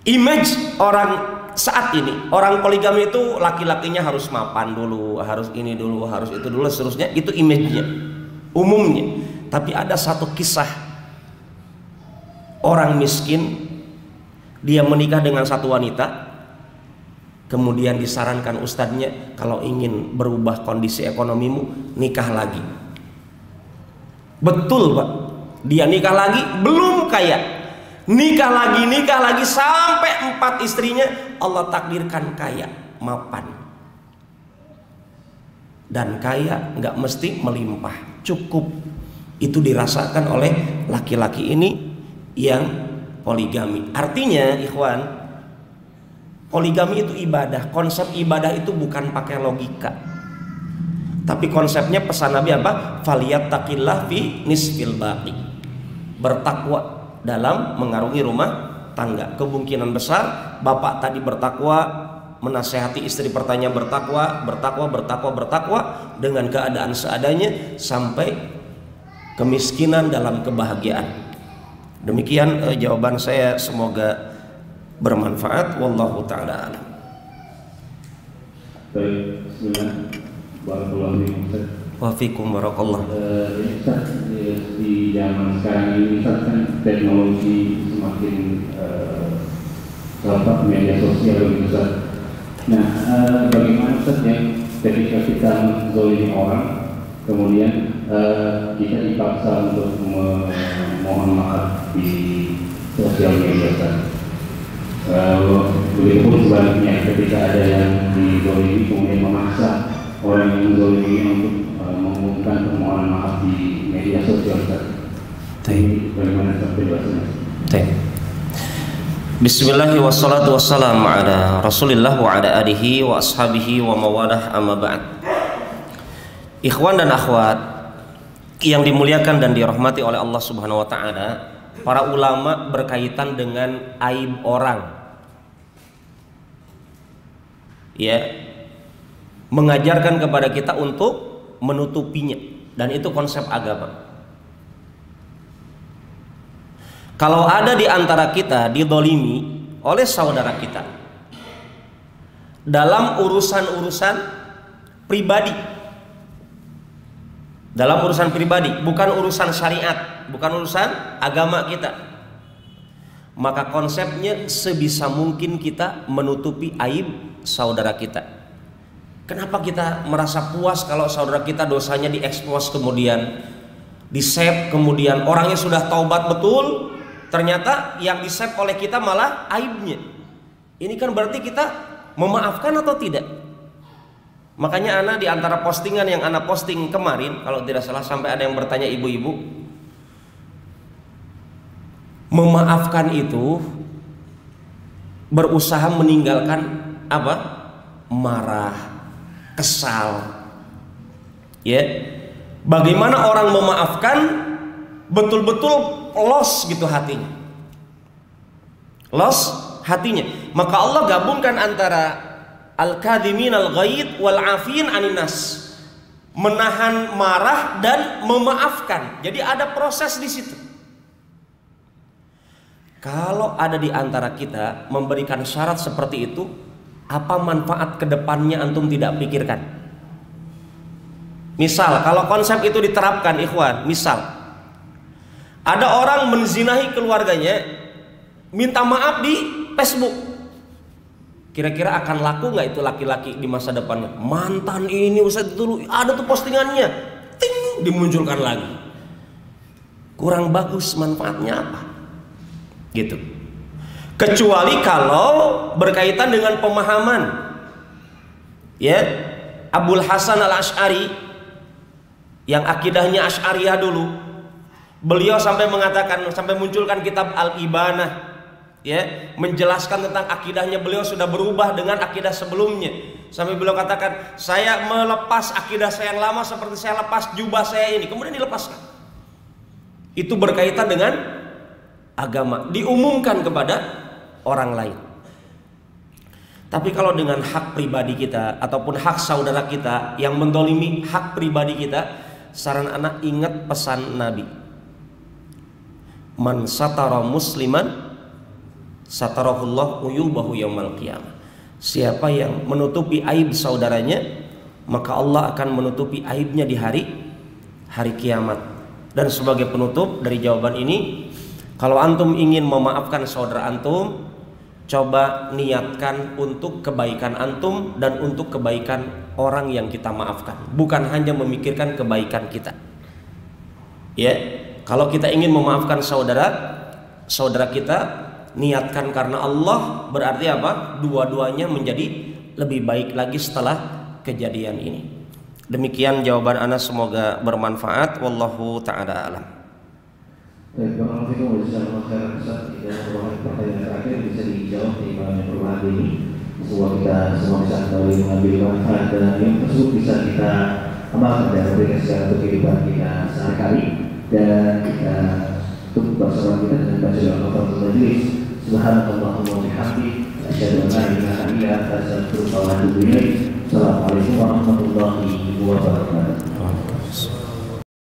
Image orang saat ini, orang poligami itu laki-lakinya harus mapan dulu, harus ini dulu, harus itu dulu, seterusnya. Itu image-nya, umumnya. Tapi ada satu kisah orang miskin, dia menikah dengan satu wanita, kemudian disarankan ustadznya, kalau ingin berubah kondisi ekonomimu, nikah lagi. Betul Pak, dia nikah lagi, belum kaya. Nikah lagi sampai 4 istrinya Allah takdirkan kaya, mapan. Dan kaya nggak mesti melimpah, cukup. Itu dirasakan oleh laki-laki ini yang poligami. Artinya, ikhwan, poligami itu ibadah. Konsep ibadah itu bukan pakai logika. Tapi konsepnya pesan Nabi apa? Falyattaqillah fi nisfil baqi. Bertakwa dalam mengarungi rumah tangga. Kemungkinan besar bapak tadi bertakwa, menasehati istri pertanya bertakwa dengan keadaan seadanya sampai kemiskinan dalam kebahagiaan. Demikian jawaban saya, semoga bermanfaat. Wallahu taala alam. Baik, bismillah. Barakallahu fiikum. Wa fiikum barakallah. Di zaman sekarang ini kan teknologi semakin rampak, media sosial lebih besar. Nah, bagaimana Ustaz yang ketika kita menzalimi orang, kemudian kita dipaksa untuk memohon maaf di sosial media Ustaz. Begitupun sebaliknya, ketika ada yang dizalimi kemudian memaksa orang yang menzalimi untuk mengumumkan permohonan maaf di media sosial. Bagaimana penjelasannya? Bismillahirrahmanirrahim. Wassalatu wassalamu ala Rasulillah wa ala alihi wa ashabihi wa mawalah, amma ba'd. Ikhwan dan akhwat yang dimuliakan dan dirahmati oleh Allah Subhanahu wa taala, para ulama berkaitan dengan aib orang, ya, mengajarkan kepada kita untuk menutupinya, dan itu konsep agama. Kalau ada di antara kita didolimi oleh saudara kita dalam urusan-urusan pribadi, bukan urusan syariat, bukan urusan agama kita. Maka konsepnya sebisa mungkin kita menutupi aib saudara kita. Kenapa kita merasa puas kalau saudara kita dosanya diekspos, kemudian di-save, kemudian orangnya sudah taubat betul, ternyata yang di-save oleh kita malah aibnya. Ini kan berarti kita memaafkan atau tidak? Makanya Ana di antara postingan yang Ana posting kemarin, kalau tidak salah sampai ada yang bertanya ibu-ibu, memaafkan itu berusaha meninggalkan apa? Marah, kesal. Ya. Bagaimana orang memaafkan betul-betul los gitu hatinya. Los hatinya. Maka Allah gabungkan antara al-kadhimin al-ghaid wal afin anin nas. Menahan marah dan memaafkan. Jadi ada proses di situ. Kalau ada di antara kita memberikan syarat seperti itu, apa manfaat kedepannya antum tidak pikirkan? Misal, kalau konsep itu diterapkan, ikhwan, misal ada orang menzinahi keluarganya, minta maaf di Facebook. Kira-kira akan laku nggak itu laki-laki di masa depannya? Mantan ini Ustaz dulu ada tuh postingannya, ting, dimunculkan lagi. Kurang bagus, manfaatnya apa? Gitu. Kecuali kalau berkaitan dengan pemahaman. Ya, Abul Hasan Al-Asy'ari yang akidahnya Asy'ariyah dulu, beliau sampai mengatakan, sampai munculkan kitab Al-Ibanah, ya, menjelaskan tentang akidahnya. Beliau sudah berubah dengan akidah sebelumnya. Sampai beliau katakan, saya melepas akidah saya yang lama seperti saya lepas jubah saya ini, kemudian dilepaskan. Itu berkaitan dengan agama, diumumkan kepada orang lain. Tapi kalau dengan hak pribadi kita ataupun hak saudara kita yang mendolimi hak pribadi kita, saran anak ingat pesan Nabi, man satara musliman satarahullah uyubahu yaumal qiyamah. Siapa yang menutupi aib saudaranya, maka Allah akan menutupi aibnya di hari kiamat. Dan sebagai penutup dari jawaban ini, kalau antum ingin memaafkan saudara antum, coba niatkan untuk kebaikan antum dan untuk kebaikan orang yang kita maafkan, bukan hanya memikirkan kebaikan kita. Ya, kalau kita ingin memaafkan saudara kita, niatkan karena Allah, berarti apa? Dua-duanya menjadi lebih baik lagi setelah kejadian ini. Demikian jawaban ana, semoga bermanfaat. Wallahu ta'ala alam. Baik, barakallahu fiikum wa khairan Ustaz. Pertanyaan terakhir bisa dijawab di malam yang berbahagia ini. Semoga kita semua bisa kembali mengambil manfaat dan yang tersebut bisa kita amalkan dan memberikan secara untuk kehidupan kita sehari-hari. Dan kita tutup bersama kita dengan baca doa kafaratul majelis. Subhanallahumma wa bihamdihi, asyhadu an la ilaha illa anta, astaghfiruka wa atubu ilaik. Assalamualaikum warahmatullahi wabarakatuh.